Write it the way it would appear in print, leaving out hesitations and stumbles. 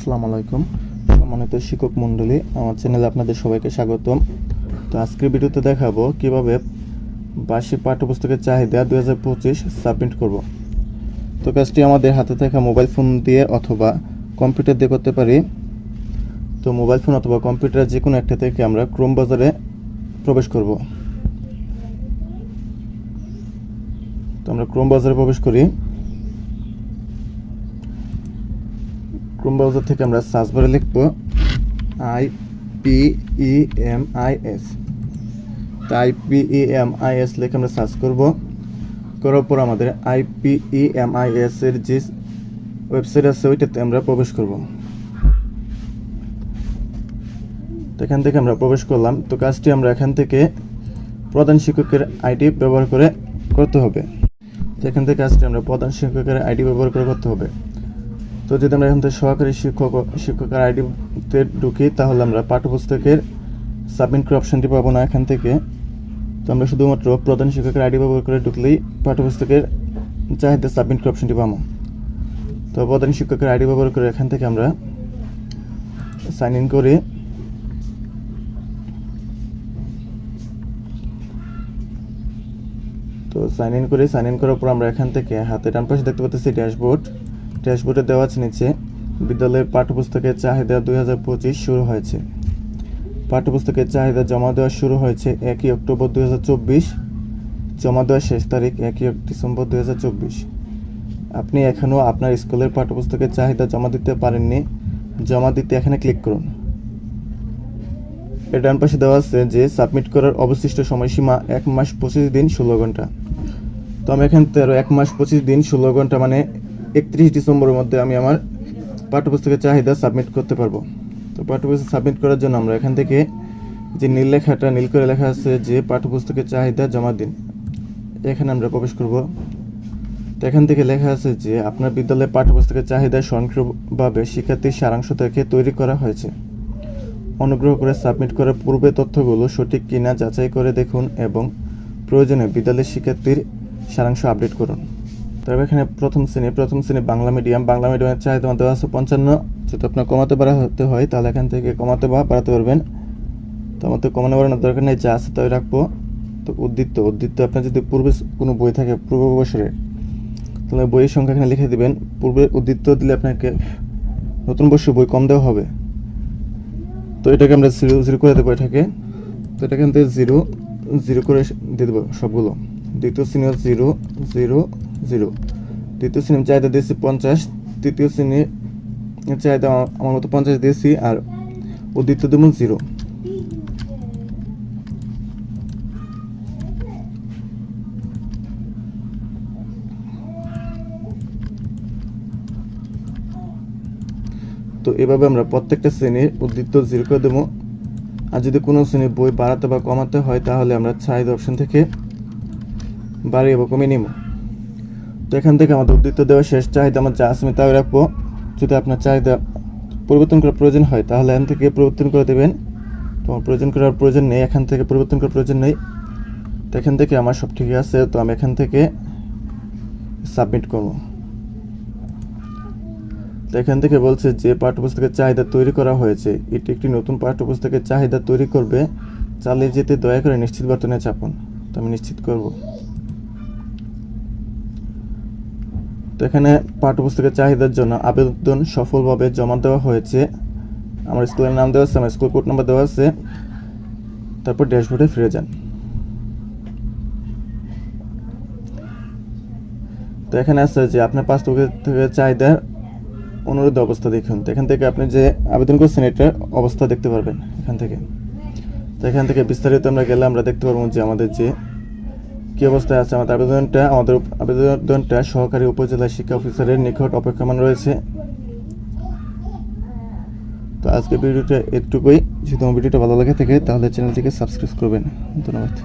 আসসালামু আলাইকুম সম্মানিত শিক্ষক মণ্ডলী, আমার চ্যানেলে আপনাদের সবাইকে স্বাগতম। তো আজকের ভিডিওতে দেখাবো কিভাবে বার্ষিক পাঠ্যপুস্তকের চাহিদা 2025 সাবমিট করব। তো কাজটি আমাদের হাতে থাকা মোবাইল ফোন দিয়ে অথবা কম্পিউটার দিয়ে করতে পারি। তো মোবাইল ফোন অথবা কম্পিউটার যে কোনো একটা থেকে আমরা ক্রোম ব্রাউজারে প্রবেশ করব। তো আমরা ক্রোম ব্রাউজারে প্রবেশ করি। ক্রোম ব্রাউজার থেকে আমরা সার্চ বারে লিখব IPEMIS। তো IPEMIS লিখে আমরা সার্চ করব। করার পর আমাদের IPEMIS এর যে ওয়েবসাইট আছে ওইটাতে আমরা প্রবেশ করব। তো এখান থেকে আমরা প্রবেশ করলাম। তো কাজটি আমরা এখান থেকে প্রধান শিক্ষকের আইডি ব্যবহার করে করতে হবে। তো এখান থেকে কাজটি আমরা প্রধান শিক্ষকের আইডি ব্যবহার করে করতে হবে। তো যদি আমরা এখান থেকে সহকারী শিক্ষকের আইডিতে ঢুকি তাহলে আমরা পাঠ্যপুস্তকের সাবমিট করার অপশানটি পাবো না এখান থেকে। তো আমরা শুধুমাত্র প্রধান শিক্ষকের আইডি ব্যবহার করে ঢুকলেই পাঠ্যপুস্তকের চাহিদা সাবমিট করার অপশানটি পাবো। তো প্রধান শিক্ষকের আইডি ব্যবহার করে এখান থেকে আমরা সাইন ইন করি। তো সাইন ইন করার পর আমরা এখান থেকে হাতে ডান পাশে দেখতে পাচ্ছি ড্যাশবোর্ডে দেওয়া আছে নিচে বিদ্যালয়ের পাঠ্যপুস্তকের চাহিদা 2025 শুরু হয়েছে। পাঠ্যপুস্তকের চাহিদা জমা দেওয়া শুরু হয়েছে 1 অক্টোবর 2024, জমা দেওয়ার শেষ তারিখ 1 ডিসেম্বর 2024। আপনি এখনও আপনার স্কুলের পাঠ্যপুস্তকের চাহিদা জমা দিতে পারেননি, জমা দিতে এখানে ক্লিক করুন। এর ডান পাশে দেওয়া আছে যে সাবমিট করার অবশিষ্ট সময়সীমা 1 মাস 25 দিন 16 ঘন্টা। তো আমি এখান থেকে 1 মাস 25 দিন 16 ঘন্টা মানে 31 ডিসেম্বরের মধ্যে আমি আমার পাঠ্যপুস্তকের চাহিদা সাবমিট করতে পারবো। তো পাঠ্যপুস্তক সাবমিট করার জন্য আমরা এখান থেকে যে নীল করে লেখা আছে যে পাঠ্যপুস্তকের চাহিদা জমা দিন, এখানে আমরা প্রবেশ করব। তো এখান থেকে লেখা আছে যে আপনার বিদ্যালয়ের পাঠ্যপুস্তকের চাহিদা স্বয়ংক্রিয়ভাবে শিক্ষার্থীর সারাংশ থেকে তৈরি করা হয়েছে। অনুগ্রহ করে সাবমিট করার পূর্বে তথ্যগুলো সঠিক কিনা যাচাই করে দেখুন এবং প্রয়োজনে বিদ্যালয়ের শিক্ষার্থীর সারাংশ আপডেট করুন। তবে এখানে প্রথম শ্রেণী বাংলা মিডিয়ামের চাহিদা দেওয়া আছে 55। যদি আপনার কমাতে বাড়াতে হয় তাহলে এখান থেকে কমাতে বা বাড়াতে পারবেন। তো আমাদের কমানো বাড়ানোর দরকার নেই, যা আছে তাই রাখবো। তো উদ্দীপ্ত আপনার যদি পূর্বে কোনো বই থাকে পূর্ব বছরে, তাহলে বইয়ের সংখ্যা এখানে লিখে দিবেন। পূর্বে উদ্দীপ্ত দিলে আপনাকে নতুন বর্ষের বই কম দেওয়া হবে। তো এটাকে আমরা 0 করে দেবো এটাকে। তো এটা এখান থেকে 0 করে দিয়ে দেবো সবগুলো। দ্বিতীয় শ্রেণী 0 0 0, দ্বিতীয় শ্রেণীর চাহিদা দিয়েছি 50, তৃতীয় শ্রেণীর চাহিদা আমার মতো 50 দিয়েছি, আর উদ্দীপ্ত দেব 0। তো এভাবে আমরা প্রত্যেকটা শ্রেণীর উদ্দীপ্ত 0 করে দেবো। আর যদি কোনো শ্রেণীর বই বাড়াতে বা কমাতে হয় তাহলে আমরা চাহিদা অপশন থেকে বাড়িয়ে বা কমিয়ে নিব। তো এখান থেকে আমাদের উদ্দীপ্ত দেওয়া শেষ, চাহিদা আমার যা আছে আমি তাই রাখবো। যদি আপনার চাহিদা পরিবর্তন করার প্রয়োজন হয় তাহলে এখান থেকে পরিবর্তন করে দেবেন। তো পরিবর্তন করার প্রয়োজন নেই, এখান থেকে পরিবর্তন করার প্রয়োজন নেই। তো এখান থেকে আমার সব ঠিক আছে। তো আমি এখান থেকে সাবমিট করব। তো এখান থেকে বলছে যে পাঠ্যপুস্তকের চাহিদা তৈরি করা হয়েছে, এটি একটি নতুন পাঠ্যপুস্তকের চাহিদা তৈরি করবে, চালিয়ে যেতে দয়া করে নিশ্চিত বাটনে চাপুন। তো আমি নিশ্চিত করব। তো এখানে পাঠ্যপুস্তকের চাহিদার জন্য আবেদন সফলভাবে জমা দেওয়া হয়েছে। আমার স্কুলের নাম দেওয়া আছে, আমার স্কুল কোড নাম্বার দেওয়া আছে। তারপর ড্যাশবোর্ডে ফিরে যান। তো এখানে আছে যে আপনার পাঠ্যপুস্তকের চাহিদার অনুরোধ অবস্থা দেখুন। তো এখান থেকে আপনি যে আবেদন করছেন এটার অবস্থা দেখতে পারবেন এখান থেকে। তো এখান থেকে বিস্তারিত আমরা গেলে আমরা দেখতে পারবো যে আমাদের যে কী অবস্থায় আছে আমাদের আবেদনটা সহকারী উপজেলা শিক্ষা অফিসারের নিকট অপেক্ষমান রয়েছে। তো আজকে ভিডিওটা এটুকুই। যদি আমার ভিডিওটা ভালো লাগে থাকে তাহলে চ্যানেলটিকে সাবস্ক্রাইব করবেন। ধন্যবাদ।